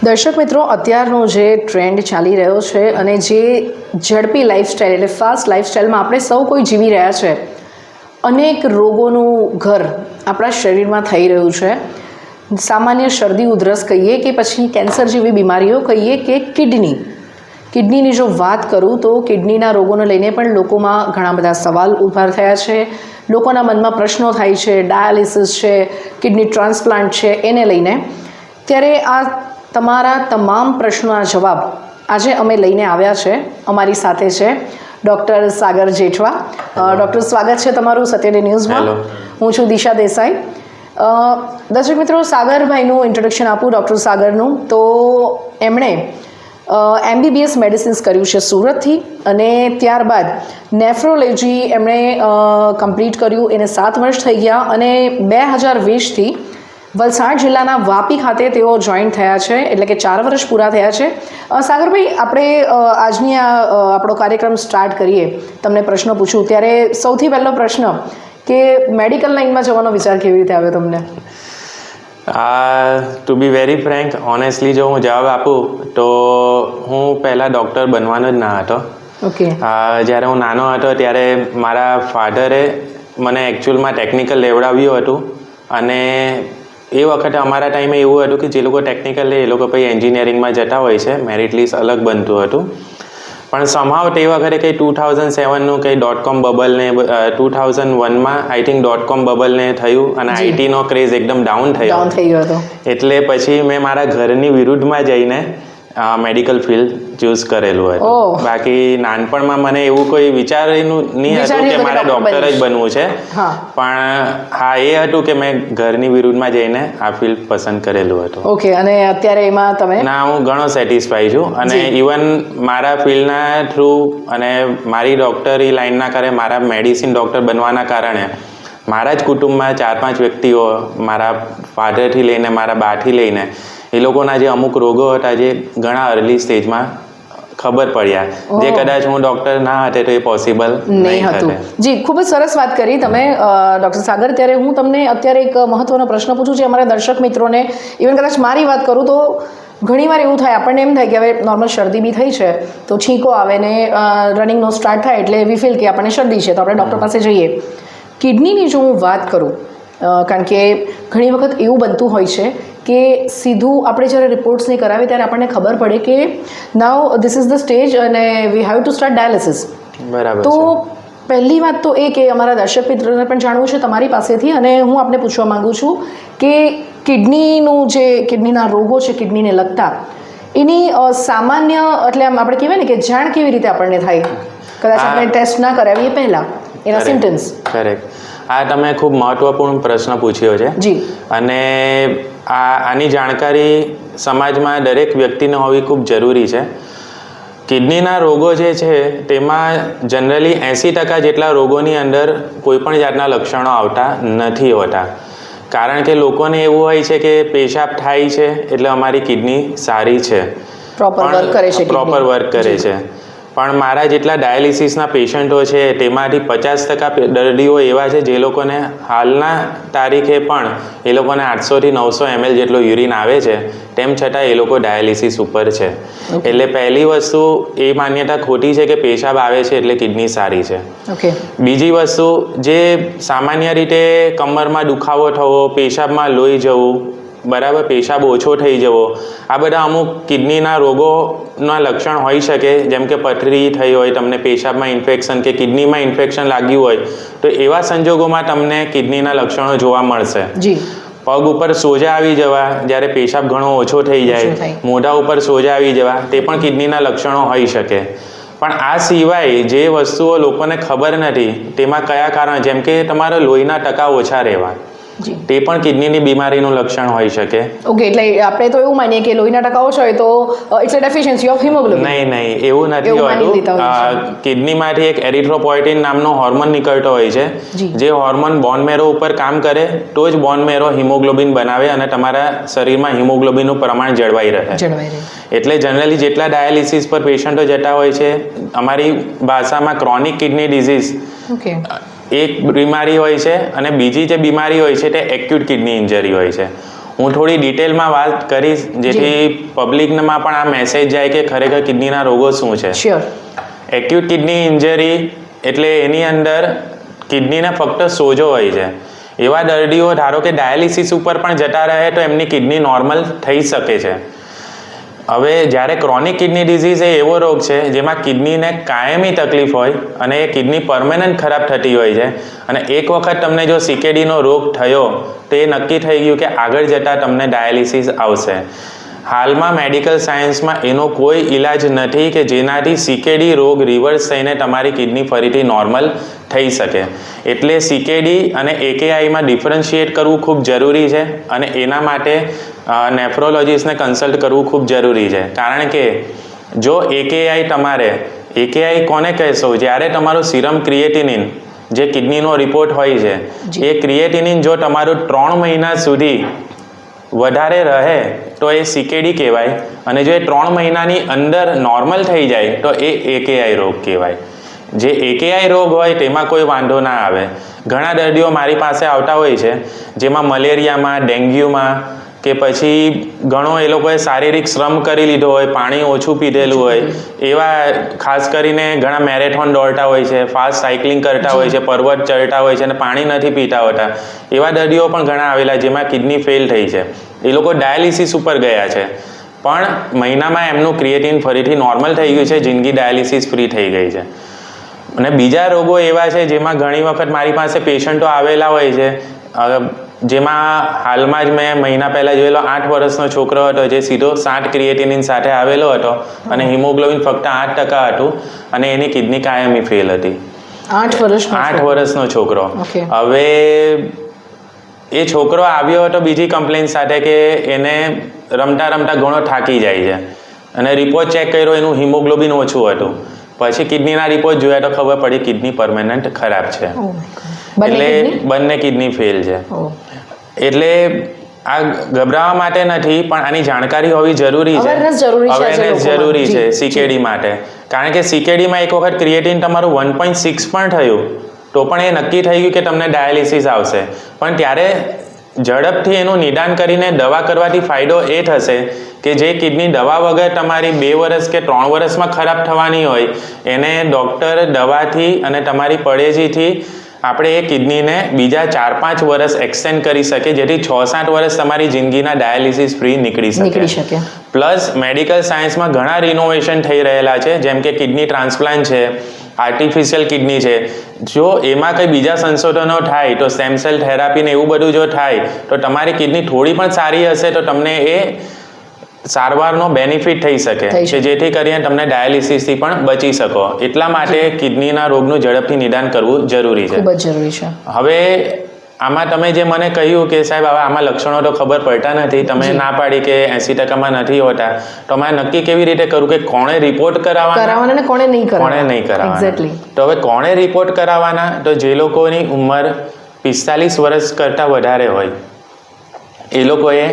દર્શક મિત્રો, અત્યારનો જે ટ્રેન્ડ ચાલી રહ્યો છે અને જે ઝડપી લાઈફસ્ટાઈલ એટલે ફાસ્ટ લાઈફસ્ટાઈલમાં આપણે સૌ કોઈ જીવી રહ્યા છે, અનેક રોગોનું ઘર આપણા શરીરમાં થઈ રહ્યું છે. સામાન્ય શરદી ઉધરસ કહીએ કે પછી કેન્સર જેવી બીમારીઓ કહીએ કે કિડનીની જો વાત કરું તો કિડનીના રોગોને લઈને પણ લોકોમાં ઘણા બધા સવાલ ઊભા થયા છે. લોકોના મનમાં પ્રશ્નો થાય છે, ડાયાલિસિસ છે, કિડની ટ્રાન્સપ્લાન્ટ છે, એને લઈને. ત્યારે આ તમારા તમામ પ્રશ્નોના જવાબ આજે અમે લઈને આવ્યા છે. અમારી સાથે છે ડૉક્ટર સાગર જેઠવા. ડૉક્ટર, સ્વાગત છે તમારું સત્યડે ન્યૂઝમાં. હું છું દિશા દેસાઈ. દર્શક મિત્રો, સાગરભાઈનું ઇન્ટ્રોડક્શન આપું. ડૉક્ટર સાગરનું તો એમણે MBBS મેડિસિન્સ કર્યું છે સુરતથી, અને ત્યારબાદ નેફ્રોલોજી એમણે કમ્પ્લીટ કર્યું. એને 7 વર્ષ થઈ ગયા અને 2020થી વલસાડ જિલ્લાના વાપી ખાતે તેઓ જોઈન થયા છે, એટલે કે 4 વર્ષ પૂરા થયા છે. સાગરભાઈ, આપણે આજની આપણો કાર્યક્રમ સ્ટાર્ટ કરીએ. તમને પ્રશ્ન પૂછું ત્યારે સૌથી પહેલો પ્રશ્ન કે મેડિકલ લાઇનમાં જવાનો વિચાર કેવી રીતે આવ્યો તમને? To be very frank, honestly જો હું જવાબ આપું તો હું પહેલાં ડૉક્ટર બનવાનો જ ના હતો. ઓકે. જ્યારે હું નાનો હતો ત્યારે મારા ફાધરે મને એકચ્યુઅલમાં ટેકનિકલ લેવડાવ્યું હતું, અને એ વખતે અમારા ટાઈમે એવું હતું કે જે લોકો ટેકનિકલ લે એ લોકો પછી એન્જિનિયરિંગમાં જતા હોય છે, મેરિટ લિસ્ટ અલગ બનતું હતું. પણ સમહાવ તે વખતે કંઈ 2007નું કંઈ .com બબલને 2001માં આઈ થિંક .com બબલને થયું અને આઈટીનો ક્રેઝ એકદમ ડાઉન થયો હતો. એટલે પછી મેં મારા ઘરની વિરુદ્ધમાં જઈને મેડિકલ ફિલ્ડ ચૂઝ કરેલું હતું. બાકી નાનપણમાં મને એવું કોઈ વિચારેલું નહીં હતું કે મારે ડૉક્ટર જ બનવું છે. પણ હા, એ હતું કે મેં ઘરની વિરુદ્ધમાં જઈને આ ફિલ્ડ પસંદ કરેલું હતું. ઓકે. અને અત્યારે એમાં તમે? ના, હું ઘણો સેટિસ્ફાઈ છું. અને ઇવન મારા ફિલ્ડના થ્રુ અને મારી ડૉક્ટરી લાઈનના કારણે, મારા મેડિસિન ડૉક્ટર બનવાના કારણે મારા જ કુટુંબમાં 4-5 વ્યક્તિઓ, મારા ફાધરથી લઈને મારા બાથી લઈને, એ લોકોના જે અમુક રોગો હતા જે ઘણા અર્લી સ્ટેજમાં ખબર પડ્યા, જે કદાચ હું ડૉક્ટર ના હતે તો એ પોસિબલ નહીં હતું. જી, ખૂબ જ સરસ વાત કરી તમે ડૉક્ટર સાગર. ત્યારે હું તમને અત્યારે એક મહત્વનો પ્રશ્ન પૂછું છું. અમારા દર્શક મિત્રોને, ઇવન કદાચ મારી વાત કરું તો ઘણીવાર એવું થાય, આપણને એમ થાય કે હવે નોર્મલ શરદી બી થઈ છે તો છીંકો આવે ને રનિંગનો સ્ટાર્ટ થાય એટલે વી ફીલ કે આપણને શરદી છે તો આપણે ડૉક્ટર પાસે જઈએ. કિડનીની જો હું વાત કરું, કારણ કે ઘણી વખત એવું બનતું હોય છે કે સીધું આપણે જ્યારે રિપોર્ટ્સ નહીં કરાવીએ ત્યારે આપણને ખબર પડે કે નાઉ ધીસ ઇઝ ધ સ્ટેજ અને we have to start dialysis. બરાબર. તો પહેલી વાત તો એ કે અમારા દર્શક મિત્રોને પણ જાણવું છે તમારી પાસેથી, અને હું આપને પૂછવા માગું છું કે કિડનીના રોગો છે, કિડનીને લગતા, એની સામાન્ય એટલે આમ આપણે કહેવાય ને કે જાણ કેવી રીતે આપણને થાય, કદાચ આપણે ટેસ્ટ ના કરાવીએ પહેલાં એના સિમ્ટમ્સ? કરેક્ટ. આ તમે ખૂબ મહત્વપૂર્ણ પ્રશ્ન પૂછ્યો છે. જી. અને આની જાણકારી સમાજમાં દરેક વ્યક્તિને હોવી ખૂબ જરૂરી છે. કિડનીના રોગો જે છે તેમાં જનરલી 80% જેટલા રોગોની અંદર કોઈપણ જાતના લક્ષણો આવતા નથી હોતા. કારણ કે લોકોને એવું હોય છે કે પેશાબ થાય છે એટલે અમારી કિડની સારી છે, પ્રોપર વર્ક કરે છે. પણ મારા જેટલા ડાયાલિસિસના પેશન્ટો છે તેમાંથી 50% દર્દીઓ એવા છે જે લોકોને હાલના તારીખે પણ એ લોકોને 800 થી 900 ml જેટલો યુરિન આવે છે, તેમ છતાં એ લોકો ડાયાલિસિસ ઉપર છે. એટલે પહેલી વસ્તુ એ માન્યતા ખોટી છે કે પેશાબ આવે છે એટલે કિડની સારી છે. બીજી વસ્તુ, જે સામાન્ય રીતે કમરમાં દુખાવો થવો, પેશાબમાં લોહી જવું, બરાબર, પેશાબ ઓછો થઈ જવો, આ બધા અમુક કિડનીના રોગોના લક્ષણ હોઈ શકે. જેમ કે પથરી થઈ હોય, તમને પેશાબમાં ઇન્ફેક્શન કે કિડનીમાં ઇન્ફેક્શન લાગ્યું હોય તો એવા સંજોગોમાં તમને કિડનીના લક્ષણો જોવા મળશે. પગ ઉપર સોજા આવી જવા, જ્યારે પેશાબ ઘણો ઓછો થઈ જાય, મોઢા ઉપર સોજા આવી જવા, તે પણ કિડનીના લક્ષણો હોઈ શકે. પણ આ સિવાય જે વસ્તુઓ લોકોને ખબર નથી તેમાં કયા કારણ, જેમ કે તમારા લોહીના ટકા ઓછા રહેવા, તે પણ કિડનીની બીમારીનું લક્ષણ હોઈ શકે. ઓકે. એટલે આપણે તો એવું માનીએ કે લોહીના ટકા ઓછા હોય તો it's a deficiency of haemoglobin. નહીં, એવું નથી હોતું. કિડનીમાંથી એક એરિથ્રોપોઇટિન નામનો હોર્મોન નીકળતો હોય છે, જે હોર્મોન બોન મેરો ઉપર કામ કરે તો જ બોન મેરો હિમોગ્લોબિન બનાવે અને તમારા શરીરમાં હિમોગ્લોબિનનું પ્રમાણ જળવાઈ રહે. એટલે જનરલી જેટલા ડાયાલિસિસ પર પેશન્ટો જતા હોય છે, અમારી ભાષામાં ક્રોનિક કિડની ડિઝીઝ એક બીમારી હોય છે, અને બીજી જે બીમારી હોય છે તે એક્યુટ કિડની ઇન્જરી હોય છે. હું થોડી ડિટેલમાં વાત કરીશ જેથી પબ્લિકમાં પણ આ મેસેજ જાય કે ખરેખર કિડનીના રોગો શું છે. શ્યોર. એક્યુટ કિડની ઇન્જરી એટલે એની અંદર કિડનીને ફક્ત સોજો હોય છે. એવા દર્દીઓ ધારો કે ડાયાલિસિસ ઉપર પણ જતા રહે તો એમની કિડની નોર્મલ થઈ શકે છે. હવે જ્યારે ક્રોનિક કિડની ડિઝીઝ એ એવો રોગ છે જેમાં કિડનીને કાયમી તકલીફ હોય અને એ કિડની પરમેનન્ટ ખરાબ થતી હોય છે અને એક વખત તમને જો CKDનો રોગ થયો તો એ નક્કી થઈ ગયું કે આગળ જતાં તમને ડાયાલિસિસ આવશે. હાલમાં મેડિકલ સાયન્સમાં એનો કોઈ ઈલાજ નથી કે જેનાથી CKD રોગ રિવર્સ થઈને તમારી કિડની ફરીથી નોર્મલ થઈ શકે. એટલે CKD અને AKIમાં ડિફરન્શિએટ કરવું ખૂબ જરૂરી છે અને એના માટે નેફ્રોલોજીસ્ટને કન્સલ્ટ કરવું ખૂબ જરૂરી છે. કારણ કે જો AKI કોને કહેશો, જ્યારે તમારું સિરમ ક્રિએટિનિન જે કિડનીનો રિપોર્ટ હોય છે એ ક્રિએટિનિન જો તમારું 3 મહિના સુધી વધારે રહે તો એ CKD કહેવાય અને જો એ 3 મહિનાની અંદર નોર્મલ થઈ જાય તો એ AKI રોગ કહેવાય. જે AKI રોગ હોય તેમાં કોઈ વાંધો ના આવે. ઘણા દર્દીઓ મારી પાસે આવતા હોય છે જેમાં મલેરિયામાં, ડેન્ગ્યુમાં કે પછી ઘણો એ લોકોએ શારીરિક શ્રમ કરી લીધો હોય, પાણી ઓછું પીધેલું હોય, એવા ખાસ કરીને ઘણા મેરેથોન દોડતા હોય છે, ફાસ્ટ સાયકલિંગ કરતા હોય છે, પર્વત ચડતા હોય છે અને પાણી નથી પીતા હોતા. એવા દર્દીઓ પણ ઘણા આવેલા જેમાં કિડની ફેલ થઈ છે. એ લોકો ડાયાલિસિસ ઉપર ગયા છે પણ મહિનામાં એમનું ક્રિએટિન ફરીથી નોર્મલ થઈ ગયું છે, જિંદગી ડાયાલિસિસ ફ્રી થઈ ગઈ છે. અને બીજા રોગો એવા છે જેમાં ઘણી વખત મારી પાસે પેશન્ટો આવેલા હોય છે જેમાં હાલમાં જ મેં મહિના પહેલાં જોયેલો 8 વર્ષનો છોકરો હતો જે સીધો 7 ક્રિએટિનિન સાથે આવેલો હતો અને હિમોગ્લોબિન ફક્ત 8% હતું અને એની કિડની કાયમી ફેલ હતી. 8 વર્ષનો છોકરો. હવે એ છોકરો આવ્યો હતો બીજી કમ્પ્લેન સાથે કે એને રમતા રમતા ઘણો થાકી જાય છે અને રિપોર્ટ ચેક કર્યો, એનું હિમોગ્લોબિન ઓછું હતું. પછી કિડનીના રિપોર્ટ જોયા તો ખબર પડી કિડની પરમેનન્ટ ખરાબ છે. એટલે બંને કિડની ફેલ છે. એટલે આ ગભરાવા માટે નથી પણ આની જાણકારી હોવી જરૂરી છે. અવેરનેસ જરૂરી છે CKD માટે. કારણ કે CKDમાં એક વખત ક્રિએટિન તમારું 1.6 પણ થયું તો પણ એ નક્કી થઈ ગયું કે તમને ડાયાલિસિસ આવશે. પણ ત્યારે ઝડપથી એનું નિદાન કરીને દવા કરવાથી ફાયદો એ થશે કે જે કિડની દવા વગર તમારી 2 વર્ષ કે 3 વર્ષમાં ખરાબ થવાની હોય એને ડૉક્ટર દવાથી અને તમારી પડેજીથી આપણે એ કિડનીને બીજા 4-5 વર્ષ એક્સટેન્ડ કરી શકે જેથી 6-7 વર્ષ તમારી જિંદગીના ડાયાલિસિસ ફ્રી નીકળી શકે. પ્લસ મેડિકલ સાયન્સમાં ઘણા રિનોવેશન થઈ રહેલા છે, જેમ કે કિડની ટ્રાન્સપ્લાન્ટ છે, આર્ટિફિશિયલ કિડની છે. જો એમાં કંઈ બીજા સંશોધનો થાય તો સ્ટેમ સેલ થેરાપી ને એવું બધું જો થાય તો તમારી કિડની થોડી પણ સારી હશે તો તમને એ સારવારનો બેનિફિટ થઈ શકે કે જેથી કરીને તમને ડાયાલિસિસથી પણ બચી શકો. એટલા માટે કિડનીના રોગનું ઝડપથી નિદાન કરવું જરૂરી છે. ખૂબ જ જરૂરી છે. હવે આમાં તમે જે મને કહ્યું કે સાહેબ હવે આમાં લક્ષણો તો ખબર પડતા નથી, તમે ના પાડી કે 80%માં નથી હોતા, તો મારે નક્કી કેવી રીતે કરવું કે કોણે રિપોર્ટ કરાવવાના અને કોણે નહીં કરાવવાના. તો હવે કોણે રિપોર્ટ કરાવવાના, તો જે લોકોની ઉંમર 45 વર્ષ કરતાં વધારે હોય એ લોકોએ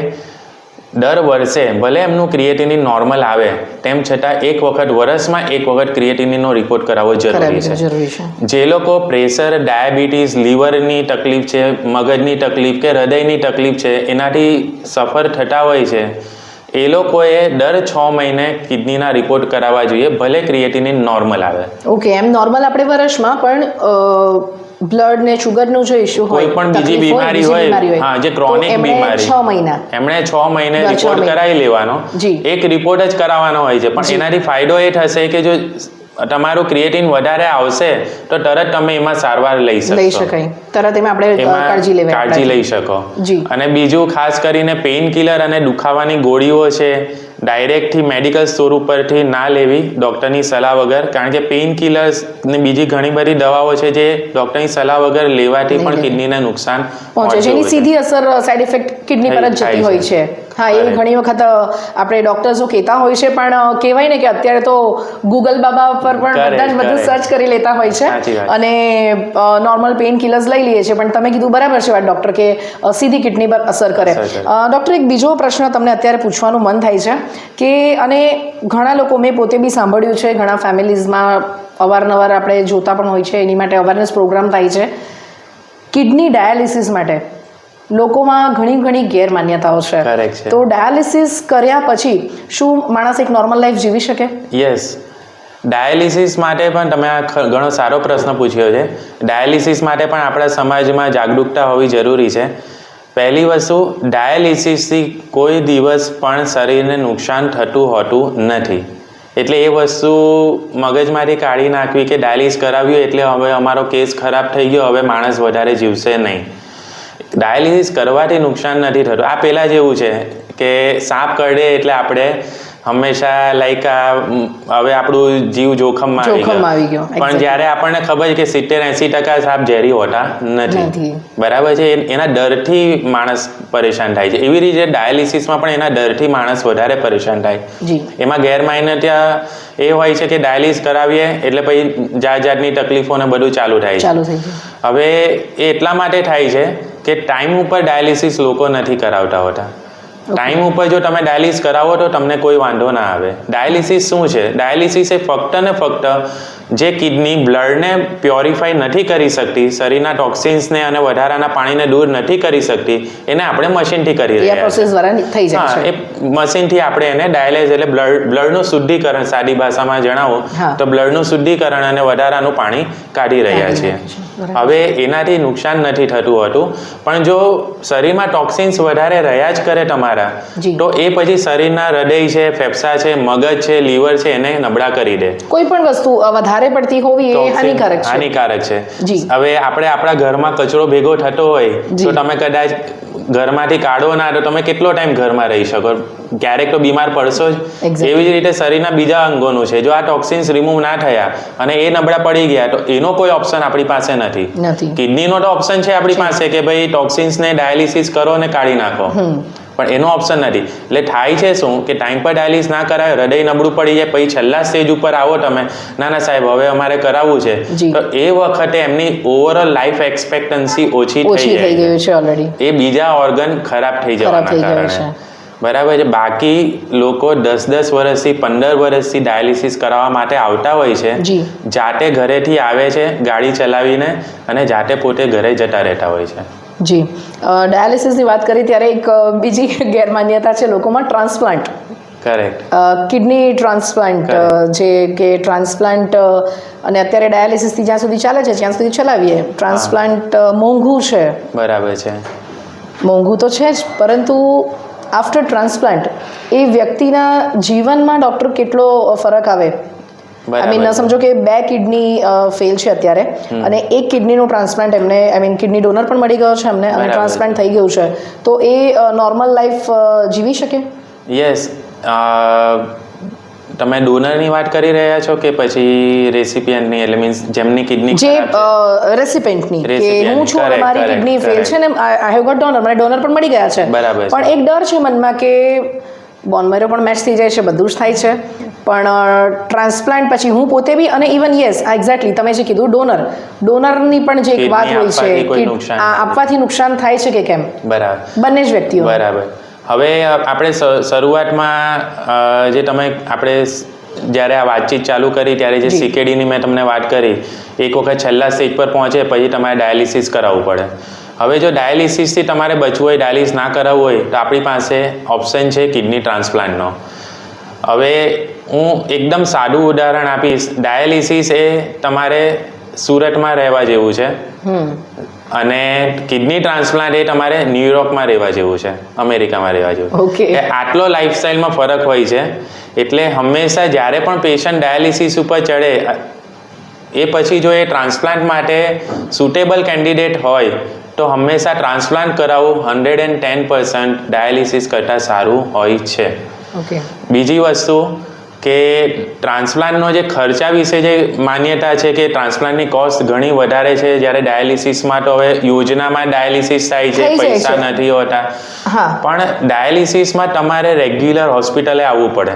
દર વર્ષે ભલે એમનું ક્રિએટિનિન નોર્મલ આવે તેમ છતાં વર્ષમાં એક વખત ક્રિએટિનિનનો રિપોર્ટ કરાવવો જરૂરી છે. જે લોકો પ્રેશર, ડાયાબિટીસ, લીવરની તકલીફ છે, મગજની તકલીફ કે હૃદયની તકલીફ છે એનાથી સફર થતા હોય છે એ લોકોએ દર 6 મહિને કિડનીના રિપોર્ટ કરાવવા જોઈએ ભલે ક્રિએટિનિન નોર્મલ આવે. ઓકે, એમ નોર્મલ આપણે વર્ષમાં પણ બ્લડ ને શુગરનો જો ઇશ્યુ હોય, કોઈ પણ બીજી બીમારી હોય, હા, જે ક્રોનિક બીમારી, 6 મહિના એમણે 6 મહિને રિપોર્ટ કરાવી લેવાનો. એક રિપોર્ટ જ કરાવવાનો હોય છે પણ એનાથી ફાયદો એ થશે કે જો તમારું ક્રિએટિન વધારે આવશે તો તરત તમે એમાં સારવાર લઈ શકાય, તરત એમાં આપણે કાળજી લઈ શકો. અને બીજું ખાસ કરીને પેઇન કિલર અને દુખાવાની ગોળીઓ છે ડાયરેક્ટથી મેડિકલ સ્ટોર ઉપરથી ના લેવી ડૉક્ટરની સલાહ વગર. કારણ કે પેઇન કિલર્સ ને બીજી ઘણી બધી દવાઓ છે જે ડૉક્ટરની સલાહ વગર લેવાથી પણ કિડનીને નુકસાન પહોંચે છે. એની સીધી અસર, સાઇડ ઇફેક્ટ કિડની પર જ જતી હોય છે. હા, એ ઘણી વખત આપણે ડૉક્ટર્સો કહેતા હોય છે પણ કહેવાય ને કે અત્યારે તો ગૂગલ બાબા પર પણ બધા જ બધું સર્ચ કરી લેતા હોય છે અને નોર્મલ પેઇન કિલર્સ લઈ લઈએ છીએ. પણ તમે કીધું બરાબર છે વાત ડૉક્ટર કે સીધી કિડની પર અસર કરે. ડૉક્ટર, એક બીજો પ્રશ્ન તમને અત્યારે પૂછવાનું મન થાય છે કે અને ઘણા લોકો, મેં પોતે બી સાંભળ્યું છે, ઘણા ફેમિલીઝમાં અવારનવાર આપણે જોતા પણ હોય છે, એની માટે અવેરનેસ પ્રોગ્રામ થાય છે. કિડની ડાયાલિસિસ માટે લોકોમાં ઘણી ગેરમાન્યતાઓ છે. Correct છે. તો ડાયાલિસિસ કર્યા પછી શું માણસ એક નોર્મલ લાઈફ જીવી શકે? યસ, ડાયાલિસિસ માટે પણ તમે આ ઘણો સારો પ્રશ્ન પૂછ્યો છે. ડાયાલિસિસ માટે પણ આપણા સમાજમાં જાગૃતતા હોવી જરૂરી છે. પહેલી વસ્તુ, ડાયાલિસિસથી કોઈ દિવસ પણ શરીરને નુકસાન થતું હોતું નથી. એટલે એ વસ્તુ મગજમાંથી કાઢી નાખવી કે ડાયાલિસિસ કરાવ્યું એટલે હવે અમારો કેસ ખરાબ થઈ ગયો, હવે માણસ વધારે જીવશે નહીં. ડાયાલિસિસ કરવાથી નુકસાન નથી થતું. આ પહેલાં જેવું છે કે સાપ કરડે એટલે આપણે હંમેશા લાઈક હવે આપણું જીવ જોખમમાં આવી ગયો. પણ જ્યારે આપણને ખબર છે કે 70-80% સાપ ઝેરી હોતા નથી, બરાબર છે, એના ડરથી માણસ પરેશાન થાય છે. એવી રીતે ડાયાલિસિસમાં પણ એના ડરથી માણસ વધારે પરેશાન થાય. એમાં ગેરમાન્યતા એ હોય છે કે ડાયાલિસિસ કરાવીએ એટલે પછી જાતની તકલીફો ને બધું ચાલુ થાય છે. હવે એ એટલા માટે થાય છે કે ટાઈમ ઉપર ડાયાલિસિસ લોકો નથી કરાવતા હોતા. ટાઈમ ઉપર જો તમે ડાયાલિસિસ કરાવો તો તમને કોઈ વાંધો ના આવે. ડાયાલિસિસ શું છે? ડાયાલિસિસ એ ફક્ત ને ફક્ત જે કિડની બ્લડને પ્યોરિફાઈ નથી કરી શકતી, શરીરના ટોક્સિન્સને અને વધારાના પાણીને દૂર નથી કરી શકતી, એને આપણે મશીનથી કરી રહ્યા છીએ. એ મશીનથી આપણે એને ડાયાલિસિસ એટલે બ્લડનું શુદ્ધિકરણ, સાદી ભાષામાં જણાવો તો બ્લડનું શુદ્ધિકરણ અને વધારાનું પાણી કાઢી રહ્યા છીએ. હવે એનાથી નુકસાન નથી થતું હોતું, પણ જો શરીરમાં ટોક્સિન્સ વધારે રહ્યા જ કરે તમારા, તો એ પછી શરીરના હૃદય છે, ફેફસા છે, મગજ છે, લીવર છે, એને નબળા કરી દે. કોઈ પણ વસ્તુ વધારે પડતી હોવી એ હાનિકારક છે. હવે આપણે આપણા ઘરમાં કચરો ભેગો થતો હોય તો તમે કદાચ ઘરમાંથી કાઢો ના તો તમે કેટલો ટાઈમ ઘરમાં રહી શકો? ક્યારેક તો બીમાર પડશો જ. એવી જ રીતે શરીરના બીજા અંગોનું છે, જો આ ટોક્સિન્સ રિમૂવ ના થયા અને એ નબળા પડી ગયા તો એનો કોઈ ઓપ્શન આપણી પાસે નથી. કિડનીનો તો ઓપ્શન છે આપણી પાસે કે ભાઈ ટોક્સિન્સને ડાયાલિસિસ કરો અને કાઢી નાખો, પણ એનો ઓપ્શન નથી. એટલે થાય છે શું કે ટાઈમ પર ડાયાલિસિસ ના કરાવે, હૃદય નબળું પડી જાય, પછી છેલ્લા સ્ટેજ ઉપર આવો તમે, ના સાહેબ હવે અમારે કરાવવું છે, તો એ વખતે એમની ઓવરઓલ લાઈફ એક્સપેક્ટન્સી ઓછી થઈ ગઈ છે ઓલરેડી. એ બીજા ઓર્ગન ખરાબ થઈ જવાના કારણે, બરાબર છે. બાકી લોકો 10-10 વર્ષથી 15 વર્ષથી ડાયાલિસિસ કરાવવા માટે આવતા હોય છે, જાતે ઘરેથી આવે છે ગાડી ચલાવીને અને જાતે પોતે ઘરે જતા રહેતા હોય છે. જી, ડાયાલિસિસની વાત કરી ત્યારે એક બીજી ગેરમાન્યતા છે લોકોમાં, ટ્રાન્સપ્લાન્ટ. કરેક્ટ. કિડની ટ્રાન્સપ્લાન્ટ, જે કે ટ્રાન્સપ્લાન્ટ અને અત્યારે ડાયાલિસિસથી જ્યાં સુધી ચાલે છે ત્યાં સુધી ચલાવીએ. ટ્રાન્સપ્લાન્ટ મોંઘું છે, બરાબર છે, મોંઘું તો છે જ, પરંતુ આફ્ટર ટ્રાન્સપ્લાન્ટ એ વ્યક્તિના જીવનમાં ડૉક્ટર કેટલો ફરક આવે? સમજો કે 2 કિડની ફેલ છે અત્યારે અને 1 કિડનીનું ટ્રાન્સપ્લાન્ટ એમને, કિડની ડોનર પણ મળી ગયો છે એમને અને ટ્રાન્સપ્લાન્ટ થઈ ગયું છે, તો એ નોર્મલ લાઈફ જીવી શકે? યસ. તમે ડોનરની વાત કરી રહ્યા છો કે પછી રેસિપિયન્ટની? એટલે મીન્સ જેમની કિડની, જે રેસિપિયન્ટની, કે હું છું અને મારી કિડની ફેલ છે ને આઈ હેવ ગોટ ડોનર, મને ડોનર પણ મળી ગયા છે, પણ એક ડર છે મનમાં કે બોન મેરો પણ મેચ થઈ જાય છે, બધું જ થાય છે, પણ ટ્રાન્સપ્લાન્ટ પછી હું પોતે બી, અને ઇવન યસ એક્ઝેક્ટલી તમે જે કીધું ડોનરની પણ જે એક વાત હોય છે કે આપવાથી નુકસાન થાય છે કે કેમ? બરાબર, બંને જ વ્યક્તિઓ. બરાબર. હવે આપણે શરૂઆતમાં આપણે જ્યારે આ વાતચીત ચાલુ કરી ત્યારે જે CKDની મેં તમને વાત કરી, એક વખત છેલ્લા સ્ટેજ પર પહોંચે પછી તમારે ડાયાલિસિસ કરાવવું પડે. હવે જો ડાયાલિસિસથી તમારે બચવું હોય, ડાયાલિસિસ ના કરાવવું હોય, તો આપણી પાસે ઓપ્શન છે કિડની ટ્રાન્સપ્લાન્ટનો. હવે હું એકદમ સાદું ઉદાહરણ આપીશ. ડાયાલિસિસ એ તમારે સુરતમાં રહેવા જેવું છે અને કિડની ટ્રાન્સપ્લાન્ટ એ તમારે ન્યુયોર્કમાં રહેવા જેવું છે, અમેરિકામાં રહેવા જેવું. આટલો લાઈફસ્ટાઈલમાં ફરક હોય છે. એટલે હંમેશા જ્યારે પણ પેશન્ટ ડાયાલિસિસ ઉપર ચડે એ પછી જો એ ટ્રાન્સપ્લાન્ટ માટે સુટેબલ કેન્ડિડેટ હોય તો હંમેશા ટ્રાન્સપ્લાન્ટ કરાવવું 110% ડાયાલિસિસ કરતાં સારું હોય છે. બીજી વસ્તુ કે ટ્રાન્સપ્લાન્ટનો જે ખર્ચા વિશે જે માન્યતા છે કે ટ્રાન્સપ્લાન્ટની કોસ્ટ ઘણી વધારે છે, જ્યારે ડાયાલિસિસમાં તો હવે યોજનામાં ડાયાલિસિસ થાય છે, પૈસા નથી હોતા. પણ ડાયાલિસિસમાં તમારે રેગ્યુલર હોસ્પિટલે આવવું પડે,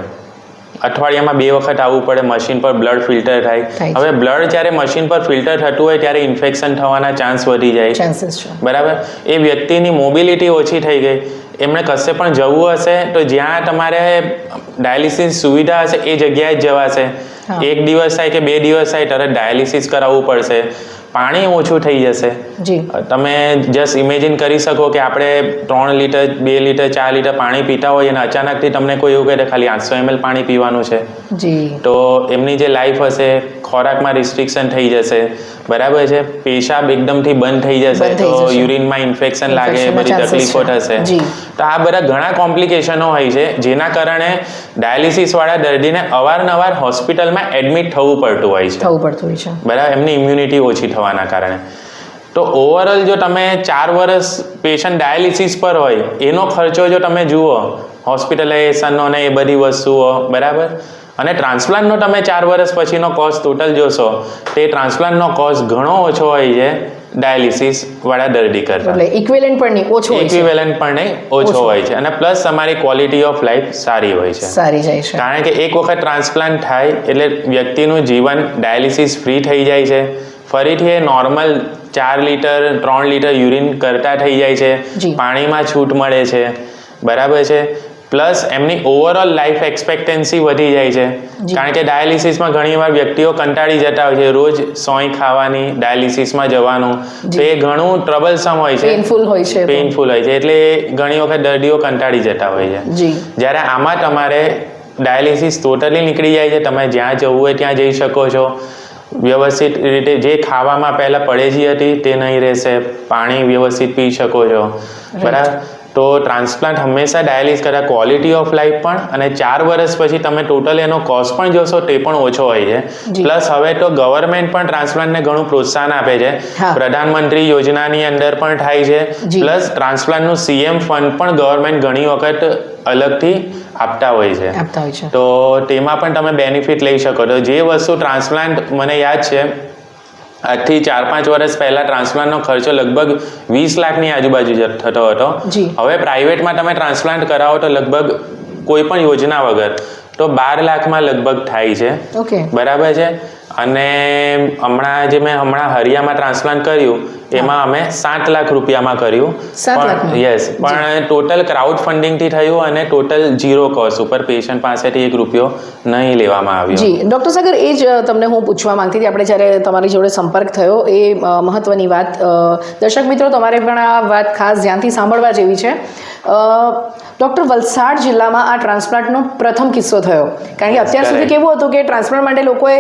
અઠવાડિયામાં 2 વખત આવવું પડે, મશીન પર બ્લડ ફિલ્ટર થાય. હવે બ્લડ જ્યારે મશીન પર ફિલ્ટર થતું હોય ત્યારે ઇન્ફેક્શન થવાના ચાન્સ વધી જાય, બરાબર. એ વ્યક્તિની મોબિલિટી ઓછી થઈ ગઈ, એમણે કશે પણ જવું હશે તો જ્યાં તમારે ડાયાલિસિસ સુવિધા હશે એ જગ્યાએ જ જવાશે. 1 દિવસ થાય કે 2 દિવસ થાય તરત ડાયાલિસિસ કરાવવું પડશે. પાણી ઓછું થઈ જશે. જી. તમે જસ્ટ ઇમેજિન કરી શકો કે આપણે 3 લીટર 2 લીટર 4 લીટર પાણી પીતા હોય અને અચાનકથી તમને કોઈ એવું કહે કે ખાલી 800 ml પાણી પીવાનું છે, જી, તો એમની જે લાઈફ હશે, ખોરાકમાં રિસ્ટ્રિક્શન થઈ જશે, બરાબર છે, પેશાબ એકદમથી બંધ થઈ જશે, તો યુરિનમાં ઇન્ફેક્શન લાગે, બધી તકલીફો થશે. તો આ બધા ઘણા કોમ્પ્લિકેશનો હોય છે જેના કારણે ડાયાલિસિસ વાળા દર્દીને અવારનવાર હોસ્પિટલમાં એડમિટ થવું પડતું હોય છે. બરાબર, એમની ઇમ્યુનિટી ઓછી થવાના કારણે. તો ઓવરઓલ જો તમે 4 વર્ષ પેશન્ટ ડાયાલિસિસ પર હોય, એનો ખર્ચો જો તમે જુઓ, હોસ્પિટલાઇઝેશનનો ને એ બધી વસ્તુઓ, બરાબર, અને ટ્રાન્સપ્લાન્ટનો તમે 4 વર્ષ પછીનો કોસ્ટ ટોટલ જોશો, તે ટ્રાન્સપ્લાન્ટનો કોસ્ટ ઘણો ઓછો હોય છે ડાયાલિસિસ વાળા દર્દી કરતા. એટલે ઇક્વિવેલન્ટ પણ નહીં, ઓછો હોય છે. ઇક્વિવેલન્ટ પણ નહીં, ઓછો હોય છે. અને પ્લસ તમારી ક્વોલિટી ઓફ લાઈફ સારી હોય છે, સારી જાય છે. કારણ કે એક વખત ટ્રાન્સપ્લાન્ટ થાય એટલે વ્યક્તિનું જીવન ડાયાલિસિસ ફ્રી થઈ જાય છે. ફરીથી એ નોર્મલ 4 લીટર 3 લીટર યુરિન કરતા થઈ જાય છે, પાણીમાં છૂટ મળે છે, બરાબર છે. પ્લસ એમની ઓવરઓલ લાઈફ એક્સપેક્ટન્સી વધી જાય છે, કારણ કે ડાયાલિસિસમાં ઘણીવાર વ્યક્તિઓ કંટાળી જતા હોય છે, રોજ સોય ખાવાની, ડાયાલિસિસમાં જવાનું, તો એ ઘણું ટ્રબલસમ હોય છે, પેઇનફુલ હોય છે, એટલે ઘણી વખત દર્દીઓ કંટાળી જતા હોય છે. જ્યારે આમાં તમારે ડાયાલિસિસ ટોટલી નીકળી જાય છે, તમે જ્યાં જવું હોય ત્યાં જઈ શકો છો, વ્યવસ્થિત રીતે જે ખાવામાં પહેલાં પડેજી હતી તે નહીં રહેશે, પાણી વ્યવસ્થિત પી શકો છો, બરાબર. તો ટ્રાન્સપ્લાન્ટ હંમેશા ડાયાલિસિસ કરતાં ક્વોલિટી ઓફ લાઈફ પણ, અને 4 વર્ષ પછી તમે ટોટલ એનો કોસ્ટ પણ જોશો તે પણ ઓછો હોય છે. પ્લસ હવે તો ગવર્મેન્ટ પણ ટ્રાન્સપ્લાન્ટને ઘણું પ્રોત્સાહન આપે છે, પ્રધાનમંત્રી યોજનાની અંદર પણ થાય છે. પ્લસ ટ્રાન્સપ્લાન્ટનું CM ફંડ પણ ગવર્મેન્ટ ઘણી વખત અલગથી આપતા હોય છે, તો તેમાં પણ તમે બેનિફિટ લઈ શકો. તો જે વસ્તુ ટ્રાન્સપ્લાન્ટ, મને યાદ છે આજથી 4-5 વર્ષ પહેલા ટ્રાન્સપ્લાન્ટનો ખર્ચો લગભગ 20 લાખની આજુબાજુ થતો હતો. હવે પ્રાઇવેટમાં તમે ટ્રાન્સપ્લાન્ટ કરાવો તો લગભગ કોઈ પણ યોજના વગર તો 12 લાખમાં લગભગ થાય છે, બરાબર છે. અને હમણાં હરિયામાં ટ્રાન્સપ્લાન્ટ કર્યું, એમાં અમે 7 લાખ રૂપિયામાં કર્યું. યસ, પણ ટોટલ ક્રાઉડ ફંડિંગથી થયું અને ટોટલ 0 કોસ્ટ ઉપર, પેશન્ટ પાસેથી 1 રૂપિયો નહીં લેવામાં આવ્યો. જી ડૉક્ટર સાગર, એ જ તમને હું પૂછવા માંગતી હતી. આપણે જ્યારે તમારી જોડે સંપર્ક થયો, એ મહત્વની વાત. દર્શક મિત્રો, તમારે પણ આ વાત ખાસ ધ્યાનથી સાંભળવા જેવી છે. ડૉક્ટર, વલસાડ જિલ્લામાં આ ટ્રાન્સપ્લાન્ટનો પ્રથમ કિસ્સો થયો, કારણ કે અત્યાર સુધી કેવું હતું કે ટ્રાન્સપ્લાન્ટ માટે લોકોએ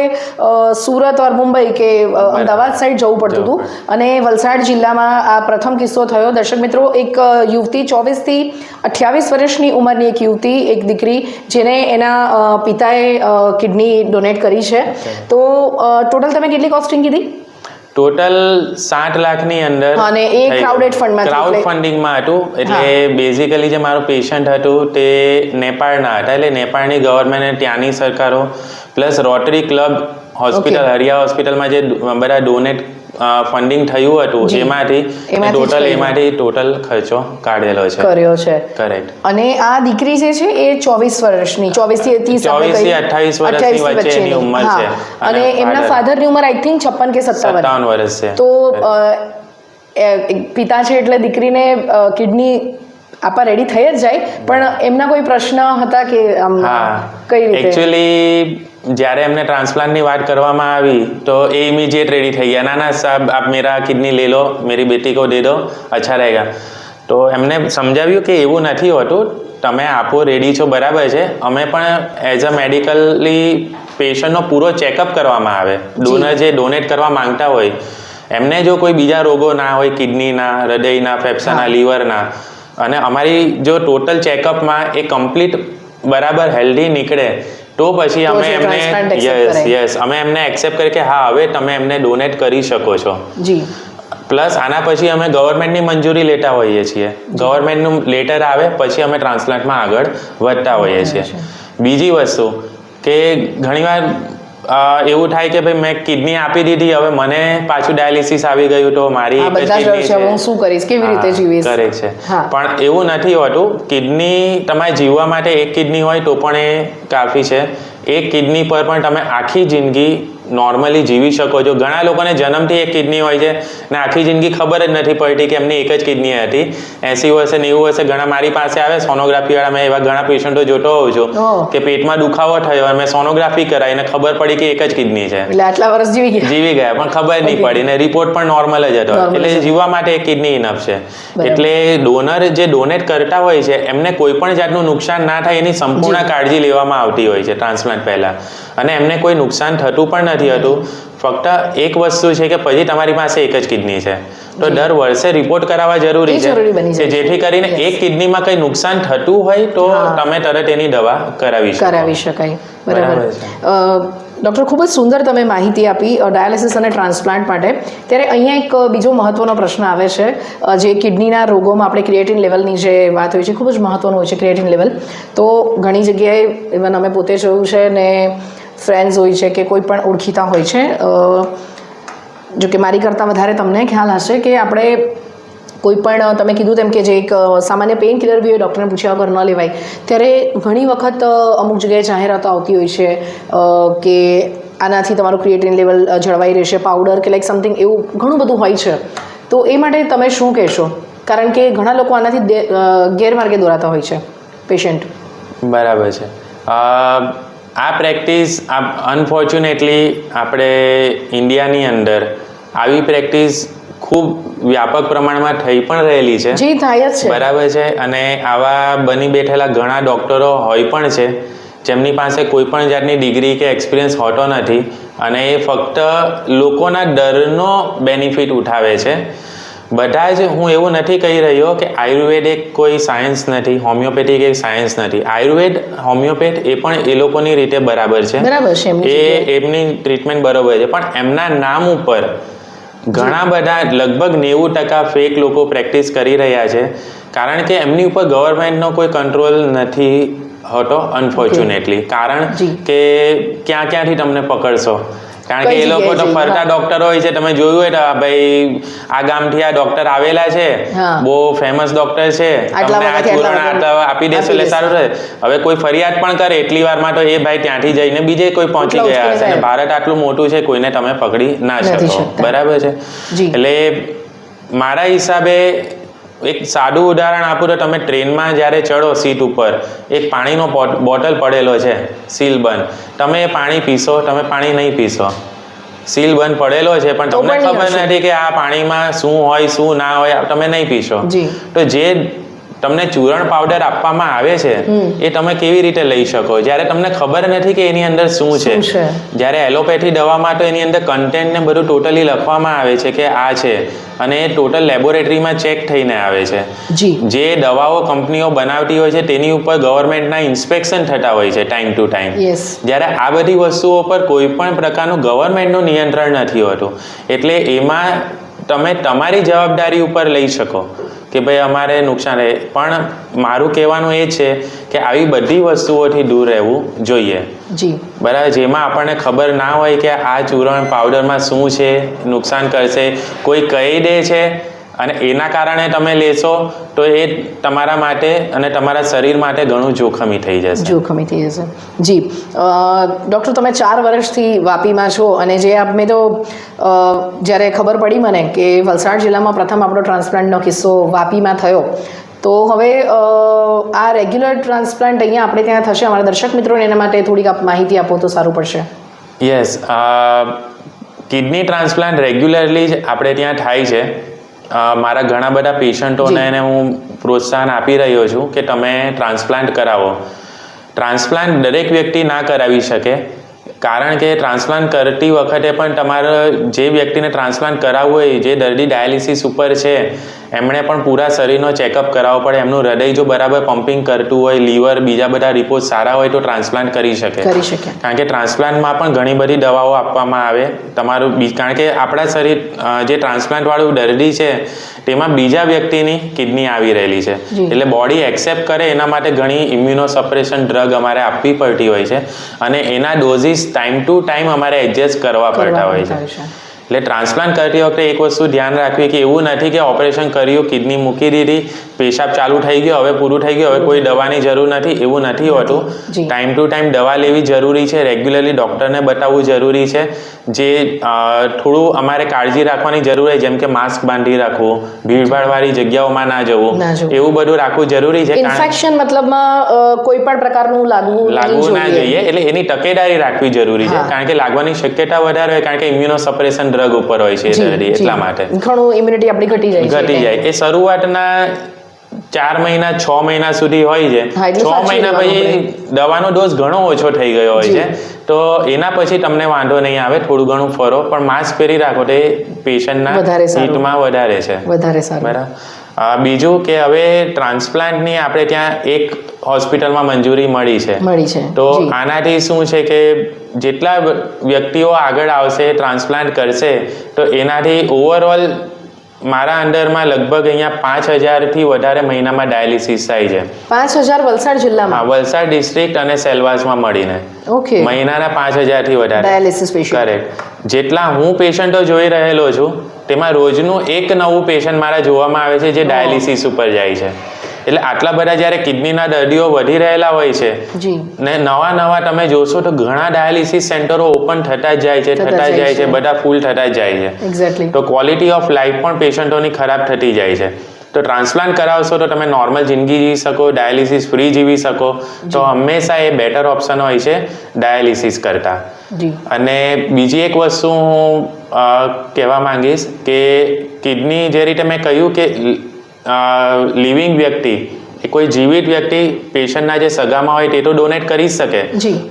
સુરત ઓર મુંબઈ કે અમદાવાદ સાઈડ જવું પડતું હતું, અને વલસાડ જિલ્લામાં આ પ્રથમ કિસ્સો થયો. દર્શક મિત્રો, એક યુવતી 24 થી 28 વર્ષની ઉંમરની એક યુવતી, એક દીકરી, જેને એના પિતાએ કિડની ડોનેટ કરી છે. તો ટોટલ તમે કેટલી કોસ્ટિંગ કીધી? ટોટલ 7 લાખની અંદર, અને એ ક્રાઉડ ફંડિંગમાં હતું. એટલે બેઝિકલી જે મારું પેશન્ટ હતું તે નેપાળના હતા, એટલે નેપાળની ગવર્મેન્ટ, ત્યાંની સરકારો, પ્લસ રોટરી ક્લબ હોસ્પિટલ, હરિયા હોસ્પિટલમાં જે બધા ડોનેટ ફંડિંગ થયું હતું, એમાંથી ટોટલ ખર્ચો કાઢેલો છે, કર્યો છે. કરેક્ટ. અને આ દીકરી જે છે એ 24 વર્ષની, 24 થી 28 વર્ષની વચ્ચેની ઉંમર છે, અને એમના ફાધરની ઉંમર આઈ થિંક 56 કે 57 વર્ષ છે. તો પિતા છે એટલે દીકરીને કિડની આપા રેડી થઈ જ જાય, પણ એમના કોઈ પ્રશ્ન હતા કે કઈ રીતે? એકચ્યુઅલી જ્યારે એમને ટ્રાન્સપ્લાન્ટની વાત કરવામાં આવી તો એ ઇમિડિયેટ રેડી થઈ ગયા. ના સાહેબ, આપ મેરા કિડની લે લો, મેરી બેટી કો દે દો, અચ્છા રહેગા. તો એમને સમજાવ્યું કે એવું નથી હોતું, તમે આપો, રેડી છો, બરાબર છે. અમે પણ એઝ અ મેડિકલી પેશન્ટનો પૂરો ચેકઅપ કરવામાં આવે. ડોનર જે ડોનેટ કરવા માંગતા હોય એમને જો કોઈ બીજા રોગો ના હોય, કિડનીના, હૃદયના, ફેફસાના, લીવરના, અને અમારી જો ટોટલ ચેકઅપમાં એ કમ્પ્લીટ બરાબર હેલ્ધી નીકળે, તો પછી અમે એમને એક્સેપ્ટ કરી કે હા, હવે તમે એમને ડોનેટ કરી શકો છો. પ્લસ આના પછી અમે ગવર્મેન્ટની મંજૂરી લેતા હોઈએ છીએ. ગવર્મેન્ટનું લેટર આવે પછી અમે ટ્રાન્સપ્લાન્ટમાં આગળ વધતા હોઈએ છીએ. બીજી વસ્તુ કે ઘણીવાર એવું થાય કે ભાઈ મેં કિડની આપી દીધી, હવે મને પાછું ડાયાલિસિસ આવી ગયું, તો મારી શું કરીશ, કેવી રીતે જીવીશ? કરે છે, પણ એવું નથી હોતું. કિડની તમારે જીવવા માટે એક કિડની હોય તો પણ એ કાફી છે. એક કિડની પર પણ તમે આખી જિંદગી નોર્મલી જીવી શકો છો. ઘણા લોકોને જન્મથી એક કિડની હોય છે ને આખી જિંદગી ખબર જ નથી પડતી કે એમની એક જ કિડની હતી. 80 વર્ષે 90 વર્ષે ઘણા મારી પાસે આવે સોનોગ્રાફી વાળા, મેં એવા ઘણા પેશન્ટો જોતો હોઉં છું કે પેટમાં દુખાવો થયો અને મેં સોનોગ્રાફી કરાવી ને ખબર પડી કે એક જ કિડની છે. એટલે આટલા વર્ષ જીવી ગયા પણ ખબર નહીં પડી ને રિપોર્ટ પણ નોર્મલ જ હતો. એટલે જીવવા માટે એક કિડની ઇનફ છે. એટલે ડોનર જે ડોનેટ કરતા હોય છે એમને કોઈ પણ જાતનું નુકસાન ના થાય એની સંપૂર્ણ કાળજી લેવામાં આવતી હોય છે ટ્રાન્સપ્લાન્ટ પહેલા, અને એમને કોઈ નુકસાન થતું પણ નથી હતું. ફક્ત એક વસ્તુ છે કે પછી તમારી પાસે એક જ કિડની છે તો દર વર્ષે રિપોર્ટ કરાવવા જરૂરી છે કે જેથી કરીને એક કિડનીમાં કંઈ નુકસાન થતું હોય તો તમે તરત એની દવા કરાવી શકાય. બરાબર. ડૉક્ટર, ખૂબ જ સુંદર તમે માહિતી આપી ડાયાલિસિસ અને ટ્રાન્સપ્લાન્ટ માટે. ત્યારે અહીંયા એક બીજો મહત્વનો પ્રશ્ન આવે છે, જે કિડનીના રોગોમાં આપણે ક્રિએટિન લેવલની જે વાત હોય છે ખૂબ જ મહત્વનું હોય છે ક્રિએટિન લેવલ. તો ઘણી જગ્યાએ ઇવન અમે પોતે જોયું છે ને ફ્રેન્ડ્સ હોય છે કે કોઈ પણ ઓળખીતા હોય છે, જો કે મારી કરતાં વધારે તમને ખ્યાલ હશે કે આપણે કોઈ પણ તમે કીધું તેમ કે જે એક સામાન્ય પેઇન કિલર બી હોય ડૉક્ટરને પૂછ્યા વગર ન લેવાય, ત્યારે ઘણી વખત અમુક જગ્યાએ જાહેરાતો આવતી હોય છે કે આનાથી તમારું ક્રિએટિન લેવલ જળવાઈ રહેશે, પાવડર કે લાઈક સમથિંગ એવું ઘણું બધું હોય છે. તો એ માટે તમે શું કહેશો? કારણ કે ઘણા લોકો આનાથી ગેરમાર્ગે દોરાતા હોય છે પેશન્ટ. બરાબર છે. આ પ્રેક્ટિસ અનફોર્ચ્યુનેટલી આપણે ઇન્ડિયાની અંદર આવી પ્રેક્ટિસ ખૂબ વ્યાપક પ્રમાણમાં થઈ પણ રહેલી છે. જી, થાય જ છે. બરાબર છે. અને આવા બની બેઠેલા ઘણા ડૉક્ટરો હોય પણ છે જેમની પાસે કોઈ પણ જાતની ડિગ્રી કે એક્સપિરિયન્સ હોતો નથી અને એ ફક્ત લોકોના ડરનો બેનિફિટ ઉઠાવે છે. બધા જ, હું એવું નથી કહી રહ્યો કે આયુર્વેદ એક કોઈ સાયન્સ નથી, હોમિયોપેથિક એક સાયન્સ નથી. આયુર્વેદ, હોમિયોપેથ એ પણ એ લોકોની રીતે બરાબર છે, એ એમની ટ્રીટમેન્ટ બરાબર છે. પણ એમના નામ ઉપર ઘણા બધા લગભગ 90% ફેક લોકો પ્રેક્ટિસ કરી રહ્યા છે કારણ કે એમની ઉપર ગવર્મેન્ટનો કોઈ કંટ્રોલ નથી હોતો અનફોર્ચ્યુનેટલી. કારણ કે ક્યાંથી તમને પકડશો? કારણ કે એ લોકો તો ફરતા ડોક્ટર હોય છે. તમે જોયું હોય તો ભાઈ આ ગામથી આ ડોક્ટર આવેલા છે, બહુ ફેમસ ડોક્ટર છે, તમને આ ચૂરણ આપી દેશો એટલે સારું રહે. હવે કોઈ ફરિયાદ પણ કરે એટલી વારમાં તો એ ભાઈ ત્યાંથી જઈને બીજે કોઈ પહોંચી ગયા હશે. અને ભારત આટલું મોટું છે, કોઈને તમે પકડી ના શકો. બરાબર છે. એટલે મારા હિસાબે એક સાદું ઉદાહરણ આપું તો તમે ટ્રેનમાં જ્યારે ચડો સીટ ઉપર, એક પાણીનો બોટલ પડેલો છે સીલ બંધ, તમે એ પાણી પીશો? તમે પાણી નહીં પીશો. સીલ બંધ પડેલો છે પણ તમને ખબર નથી કે આ પાણીમાં શું હોય શું ના હોય, તમે નહીં પીશો. તો જે તમને ચૂરણ પાવડર આપવામાં આવે છે એ તમે કેવી રીતે લઈ શકો જ્યારે તમને ખબર નથી કે એની અંદર શું છે? જ્યારે એલોપેથી દવામાં તો એની અંદર કન્ટેન્ટ ને બધું ટોટલી લખવામાં આવે છે કે આ છે, અને એ ટોટલ લેબોરેટરીમાં ચેક થઈને આવે છે. જે દવાઓ કંપનીઓ બનાવતી હોય છે તેની ઉપર ગવર્મેન્ટના ઇન્સ્પેક્શન થતા હોય છે ટાઈમ ટુ ટાઈમ. જ્યારે આ બધી વસ્તુઓ પર કોઈ પણ પ્રકારનું ગવર્મેન્ટનું નિયંત્રણ નથી હોતું. એટલે એમાં તમે તમારી જવાબદારી ઉપર લઈ શકો કે ભાઈ અમારે નુકસાન રહે. પણ મારું કહેવાનું એ છે કે આવી બધી વસ્તુઓથી દૂર રહેવું જોઈએ. બરાબર. જેમાં આપણને ખબર ના હોય કે આ ચૂરણ પાવડરમાં શું છે, નુકસાન કરશે, કોઈ કહી દે છે અને એના કારણે તમે લેશો તો એ તમારા માટે અને તમારા શરીર માટે ઘણું જોખમી થઈ જશે. જી ડૉક્ટર, તમે 4 વર્ષથી વાપીમાં છો અને જે મેં તો જ્યારે ખબર પડી મને કે વલસાડ જિલ્લામાં પ્રથમ આપણો ટ્રાન્સપ્લાન્ટનો કિસ્સો વાપીમાં થયો, તો હવે આ રેગ્યુલર ટ્રાન્સપ્લાન્ટ અહીંયા આપણે ત્યાં થશે. અમારા દર્શક મિત્રોને એના માટે થોડીક આપ માહિતી આપો તો સારું પડશે. યસ, કિડની ટ્રાન્સપ્લાન્ટ રેગ્યુલરલી જ આપણે ત્યાં થાય છે. મારા ઘણા બધા પેશન્ટોને એને હું પ્રોત્સાહન આપી રહ્યો છું કે તમે ટ્રાન્સપ્લાન્ટ કરાવો. ટ્રાન્સપ્લાન્ટ દરેક વ્યક્તિ ના કરાવી શકે કારણ કે ટ્રાન્સપ્લાન્ટ કરતી વખતે પણ તમારે જે વ્યક્તિને ટ્રાન્સપ્લાન્ટ કરાવવું હોય, જે દર્દી ડાયાલિસિસ ઉપર છે, એમણે પણ પૂરા શરીરનો ચેકઅપ કરાવવો પડે. એમનું હૃદય જો બરાબર પમ્પિંગ કરતું હોય, લીવર, બીજા બધા રિપોર્ટ સારા હોય તો ટ્રાન્સપ્લાન્ટ કરી શકે. કારણ કે ટ્રાન્સપ્લાન્ટમાં પણ ઘણી બધી દવાઓ આપવામાં આવે તમારું. કારણ કે આપણા શરીર જે ટ્રાન્સપ્લાન્ટવાળું દર્દી છે તેમાં બીજા વ્યક્તિની કિડની આવી રહેલી છે, એટલે બોડી એક્સેપ્ટ કરે એના માટે ઘણી ઇમ્યુનોસપ્રેશન ડ્રગ અમારે આપવી પડતી હોય છે અને એના ડોઝીસ ટાઈમ ટુ ટાઈમ અમારે એડજસ્ટ કરવા પડતા હોય છે. એટલે ટ્રાન્સપ્લાન્ટ કરતી વખતે એક વસ્તુ ધ્યાન રાખવી કે એવું નથી કે ઓપરેશન કર્યું, કિડની મૂકી દીધી, પેશાબ ચાલુ થઈ ગયો, હવે પૂરું થઈ ગયું, હવે કોઈ દવાની જરૂર નથી, એવું નથી હોતું. ટાઈમ ટુ ટાઈમ દવા લેવી જરૂરી છે, રેગ્યુલરલી ડૉક્ટરને બતાવવું જરૂરી છે. જે થોડું અમારે કાળજી રાખવાની જરૂર છે, જેમ કે માસ્ક બાંધી રાખવું, ભીડભાડવાળી જગ્યાઓમાં ના જવું, એવું બધું રાખવું જરૂરી છે. ઇન્ફેક્શન મતલબમાં કોઈ પણ પ્રકારનું લાગવું ના જોઈએ, એટલે એની તકેદારી રાખવી જરૂરી છે, કારણ કે લાગવાની શક્યતા વધારે હોય, કારણ કે ઇમ્યુનોસપ્રેશન ડ્રગ ઉપર હોય છે એટલા માટે ઘણું ઇમ્યુનિટી આપણી ઘટી જાય. એ શરૂઆતના 4 મહિના 6 મહિના સુધી હોય છે. 6 મહિના પછી દવાનો ડોઝ ઘણો ઓછો થઈ ગયો હોય છે, તો એના પછી તમને વાંધો નહીં આવે, થોડું ઘણું ફરો, પણ માસ્ક પહેરી રાખો તો એ પેશન્ટના હિતમાં વધારે છે. બરાબર. બીજું કે હવે ટ્રાન્સપ્લાન્ટની આપણે ત્યાં એક હોસ્પિટલમાં મંજૂરી મળી છે, તો આનાથી શું છે કે જેટલા વ્યક્તિઓ આગળ આવશે, ટ્રાન્સપ્લાન્ટ કરશે, તો એનાથી ઓવરઓલ મારા અંડરમાં લગભગ અહીંયા 5,000થી વધારે મહિનામાં ડાયાલિસિસ થાય છે. 5,000 વલસાડ જિલ્લામાં? હા, વલસાડ ડિસ્ટ્રિક્ટ અને સેલવાસમાં મળીને મહિનાના 5,000થી વધારે ડાયાલિસિસ પેશન્ટ. કરેક્ટ. જેટલા હું પેશન્ટો જોઈ રહેલો છું, તેમાં રોજનું એક નવું પેશન્ટ મારા જોવામાં આવે છે જે ડાયાલિસિસ ઉપર જાય છે. એટલે આટલા બધા જ્યારે કિડનીના દર્દીઓ વધી રહેલા હોય છે ને નવા તમે જોશો તો ઘણા ડાયાલિસિસ સેન્ટરો ઓપન થતા જ જાય છે, બધા ફૂલ થતા જ જાય છે. તો ક્વોલિટી ઓફ લાઈફ પણ પેશન્ટોની ખરાબ થતી જાય છે. તો ટ્રાન્સપ્લાન્ટ કરાવશો તો તમે નોર્મલ જિંદગી જીવી શકો, ડાયાલિસિસ ફ્રી જીવી શકો, તો હંમેશા એ બેટર ઓપ્શન હોય છે ડાયાલિસિસ કરતા. અને બીજી એક વસ્તુ હું કહેવા માંગીશ કે કિડની, જે રીતે મેં કહ્યું કે લિવિંગ વ્યક્તિ, કોઈ જીવિત વ્યક્તિ પેશન્ટના જે સગામાં હોય તે તો ડોનેટ કરી જ શકે,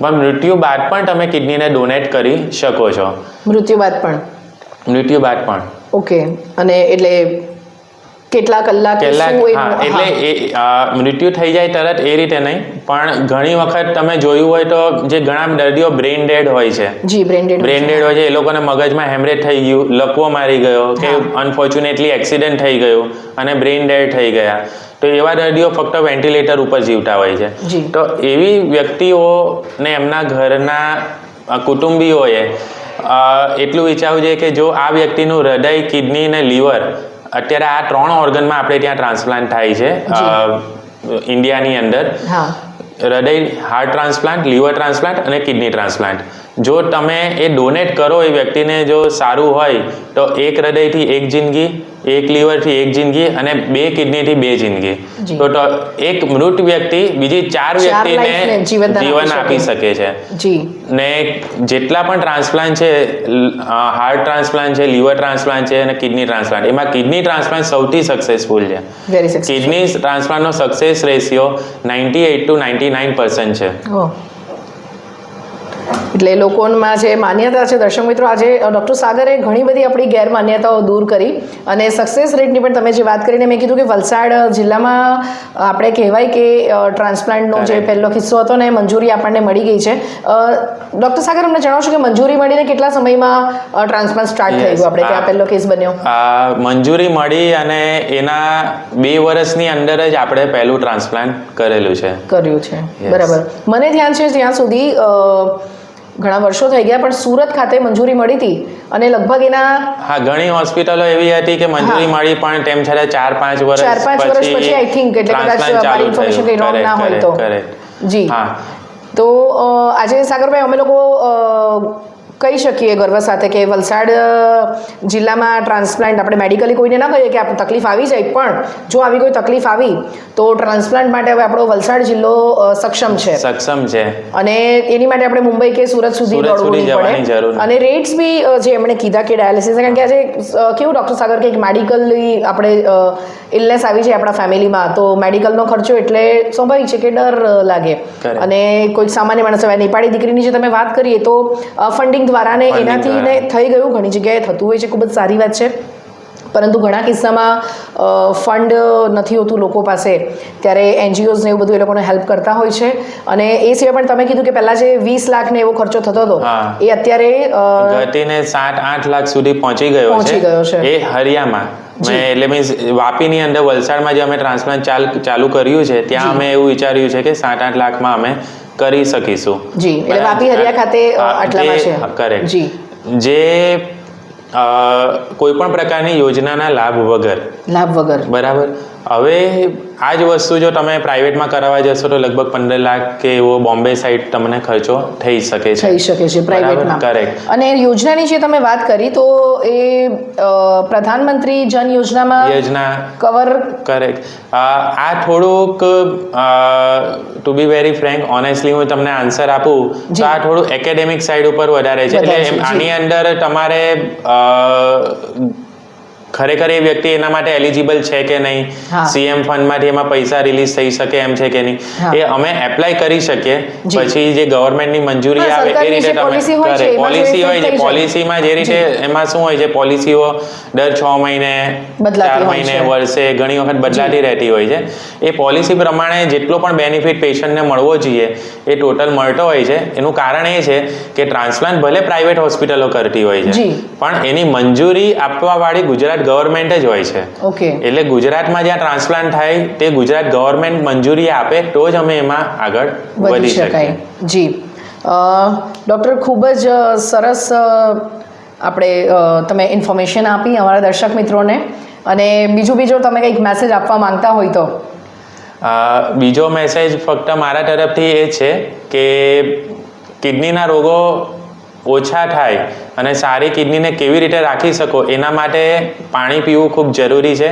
પણ મૃત્યુ બાદ પણ તમે કિડનીને ડોનેટ કરી શકો છો. મૃત્યુ બાદ પણ? ઓકે. અને એટલે કેટલા કલાક? એટલે મૃત્યુ થઈ જાય તરત એ રીતે નહીં, પણ ઘણી વખત તમે જોયું હોય તો જે ઘણા દર્દીઓ બ્રેઇન ડેડ હોય છે, બ્રેઇન ડેડ હોય છે, એ લોકોને મગજમાં હેમરેજ થઈ ગયું, લકવો મારી ગયો, કે અનફોર્ચ્યુનેટલી એક્સિડન્ટ થઈ ગયું અને બ્રેઇન ડેડ થઈ ગયા, તો એવા દર્દીઓ ફક્ત વેન્ટિલેટર ઉપર જીવતા હોય છે. તો એવી વ્યક્તિઓને એમના ઘરના કુટુંબીઓએ એટલું વિચારવું જોઈએ કે જો આ વ્યક્તિનું હૃદય, કિડની અને લીવર, અત્યારે આ 3 ઓર્ગનમાં આપણે ત્યાં ટ્રાન્સપ્લાન્ટ થાય છે ઇન્ડિયાની અંદર. હૃદય, હાર્ટ ટ્રાન્સપ્લાન્ટ, લીવર ટ્રાન્સપ્લાન્ટ અને કિડની ટ્રાન્સપ્લાન્ટ. જો તમે એ ડોનેટ કરો, એ વ્યક્તિને જો સારું હોય તો એક હૃદયથી એક જિંદગી, એક લીવરથી એક જિંદગી અને 2 કિડનીથી 2 જિંદગી. તો એક મૃત વ્યક્તિ બીજી 4 વ્યક્તિને જીવન આપી શકે છે. ને જેટલા પણ ટ્રાન્સપ્લાન્ટ છે, હાર્ટ ટ્રાન્સપ્લાન્ટ છે, લીવર ટ્રાન્સપ્લાન્ટ છે અને કિડની ટ્રાન્સપ્લાન્ટ, એમાં કિડની ટ્રાન્સપ્લાન્ટ સૌથી સક્સેસફુલ છે. કિડની ટ્રાન્સપ્લાન્ટનો સક્સેસ રેશિયો 98 to 99% છે. એટલે લોકોમાં જે માન્યતા છે, દર્શક મિત્રો, આજે ડૉક્ટર સાગરે ઘણી બધી આપણી ગેરમાન્યતાઓ દૂર કરી અને સક્સેસ રેટની પણ તમે જે વાત કરીને મેં કીધું કે વલસાડ જિલ્લામાં આપણે કહેવાય કે ટ્રાન્સપ્લાન્ટનો જે પહેલો કિસ્સો હતો ને મંજૂરી આપણને મળી ગઈ છે. ડૉક્ટર સાગર, અમને જણાવશો કે મંજૂરી મળીને કેટલા સમયમાં ટ્રાન્સપ્લાન્ટ સ્ટાર્ટ થઈ ગયું આપણે, કે આ પહેલો કેસ બન્યો? મંજૂરી મળી અને એના 2 વર્ષની અંદર જ આપણે પહેલું ટ્રાન્સપ્લાન્ટ કર્યું છે. બરાબર. મને ધ્યાન છે જ્યાં સુધી ઘણા વર્ષો થઈ ગયા, પણ સુરત ખાતે મંજૂરી મળી હતી અને લગભગ એના ઘણી હોસ્પિટલો એવી હતી કે મંજૂરી મળી, પણ તેમ છતાં 4-5 વર્ષ પછી આઈ થિંક, એટલે કદાચ મારી ઇન્ફોર્મેશન કંઈ રોંગ ના હોય તો. જી. તો આજે સાગરભાઈ, અમે લોકો કહી શકીએ ગર્વ સાથે કે વલસાડ જિલ્લામાં ટ્રાન્સપ્લાન્ટ, આપણે મેડિકલી કોઈને ના કહીએ કે આપણે તકલીફ આવી જાય, પણ જો આવી કોઈ તકલીફ આવી તો ટ્રાન્સપ્લાન્ટ માટે હવે આપણો વલસાડ જિલ્લો સક્ષમ છે. અને એની માટે આપણે મુંબઈ કે સુરત સુધી દોડવું નહીં પડે. અને રેટ્સ બી જે એમણે કીધા કે ડાયાલિસિસ, કારણ કે આજે કેવું ડૉક્ટર સાગર કે મેડિકલી આપણે ઇલનેસ આવી જાય આપણા ફેમિલીમાં, તો મેડિકલનો ખર્ચો એટલે સ્વાભાવિક છે કે ડર લાગે. અને કોઈ સામાન્ય માણસ, હવે નેપાળી દીકરીની જે તમે વાત કરીએ તો ફંડિંગ દ્વારા ને એનાથી થઈ ગયું, ઘણી જગ્યાએ થતું હોય છે, ખૂબ જ સારી વાત છે. પરંતુ ઘણા કિસ્સામાં ફંડ નથી હોતું લોકો પાસે, ત્યારે એનજીઓઝ ને એવું બધું એ લોકોને હેલ્પ કરતા હોય છે. અને એ સિવાય પણ તમે કીધું કે પહેલા જે 20 લાખ ને એવો ખર્ચો થતો હતો, એ અત્યારે ઘટીને 7-8 લાખ સુધી પહોંચી ગયો છે. એ હરિયામાં એટલે મીન્સ વાપીની અંદર, વલસાડમાં જે અમે ટ્રાન્સપ્લાન્ટ ચાલુ કર્યું છે, ત્યાં અમે એવું વિચાર્યું છે કે 7-8 લાખમાં અમે કરી શકીશું. જી. એટલે વાપી હરિયા ખાતે આટલામાં છે. કરેક્ટ. જે કોઈ પણ પ્રકારની યોજનાના લાભ વગર. બરાબર. હવે આ જ વસ્તુ જો તમે પ્રાઇવેટમાં કરાવવા જશો તો લગભગ 15 લાખ કે એવો બોમ્બે સાઈડ તમને ખર્ચો થઈ શકે છે પ્રાઇવેટમાં. કરેક્ટ. અને યોજનાની જે તમે વાત કરી તો એ પ્રધાનમંત્રી જન યોજના કવર. કરેક્ટ. આ થોડુંક to be very frank honestly હું તમને આન્સર આપું તો આ થોડું એકેડેમિક સાઈડ ઉપર વધારે છે. એટલે આની અંદર તમારે ખરેખર એ વ્યક્તિ એના માટે એલિજિબલ છે કે નહીં, સીએમ ફંડમાંથી એમાં પૈસા રિલીઝ થઈ શકે એમ છે કે નહીં, એ અમે એપ્લાય કરી શકીએ. પછી જે ગવર્મેન્ટની મંજૂરી આવે એ રીતે તમે કરે. પોલિસી હોય છે, પોલિસીમાં જે રીતે એમાં શું હોય છે, પોલિસીઓ દર 6 મહિને 4 મહિને વર્ષે ઘણી વખત બદલાતી રહેતી હોય છે. એ પોલિસી પ્રમાણે જેટલો પણ બેનિફિટ પેશન્ટને મળવો જોઈએ એ ટોટલ મળતો હોય છે. એનું કારણ એ છે કે ટ્રાન્સપ્લાન્ટ ભલે પ્રાઇવેટ હોસ્પિટલો કરતી હોય છે પણ એની મંજૂરી આપવાવાળી ગુજરાત ગવર્મેન્ટ જ હોય છે. એટલે ગુજરાતમાં જ્યાં ટ્રાન્સપ્લાન્ટ થાય તે ગુજરાત ગવર્મેન્ટ મંજૂરી આપે તો જ અમે એમાં આગળ વધી શકાય. જી ડૉક્ટર, ખૂબ જ સરસ આપણે તમે ઇન્ફોર્મેશન આપી અમારા દર્શક મિત્રોને. અને બીજો તમે કંઈક મેસેજ આપવા માંગતા હોય તો? બીજો મેસેજ ફક્ત મારા તરફથી એ છે કે કિડનીના રોગો ઓછા થાય અને સારી કિડનીને કેવી રીતે રાખી શકો એના માટે પાણી પીવું ખૂબ જરૂરી છે.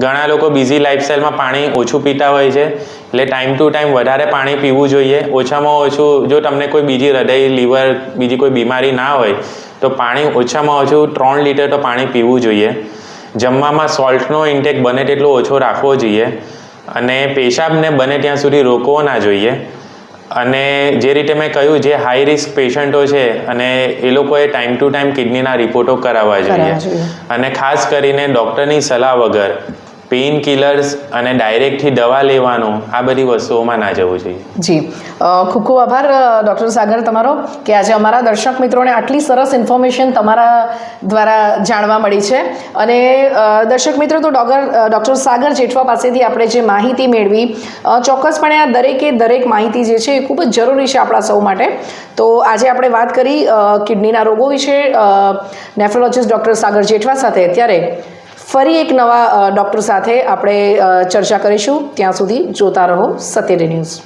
ઘણા લોકો બિઝી લાઈફસ્ટાઈલમાં પાણી ઓછું પીતા હોય છે. એટલે ટાઈમ ટુ ટાઈમ વધારે પાણી પીવું જોઈએ. ઓછામાં ઓછું, જો તમને કોઈ બીજી હૃદય, લીવર, બીજી કોઈ બીમારી ના હોય તો પાણી ઓછામાં ઓછું 3 લીટર તો પાણી પીવું જોઈએ. જમવામાં સોલ્ટનો ઇન્ટેક બને તેટલો ઓછો રાખવો જોઈએ અને પેશાબને બને ત્યાં સુધી રોકવો ના જોઈએ. અને જે રીતે મેં કહ્યું, જે હાઈ રિસ્ક પેશન્ટો છે અને એ લોકોએ ટાઈમ ટુ ટાઈમ કિડનીના રિપોર્ટો કરાવવા જોઈએ. અને ખાસ કરીને ડૉક્ટરની સલાહ વગર પેઇન કિલર્સ અને ડાયરેક્ટથી દવા લેવાનું આ બધી વસ્તુઓમાં ના જવું જોઈએ. જી, ખૂબ ખૂબ આભાર ડૉક્ટર સાગર તમારો કે આજે અમારા દર્શક મિત્રોને આટલી સરસ ઇન્ફોર્મેશન તમારા દ્વારા જાણવા મળી છે. અને દર્શક મિત્રો, તો ડૉક્ટર સાગર જેઠવા પાસેથી આપણે જે માહિતી મેળવી, ચોક્કસપણે આ દરેક માહિતી જે છે એ ખૂબ જ જરૂરી છે આપણા સૌ માટે. તો આજે આપણે વાત કરી કિડનીના રોગો વિશે નેફ્રોલોજિસ્ટ ડૉક્ટર સાગર જેઠવા સાથે. ત્યારે ફરી એક નવા ડૉક્ટર સાથે આપણે ચર્ચા કરીશું. ત્યાં સુધી જોતા રહો સત્યડે ન્યૂઝ.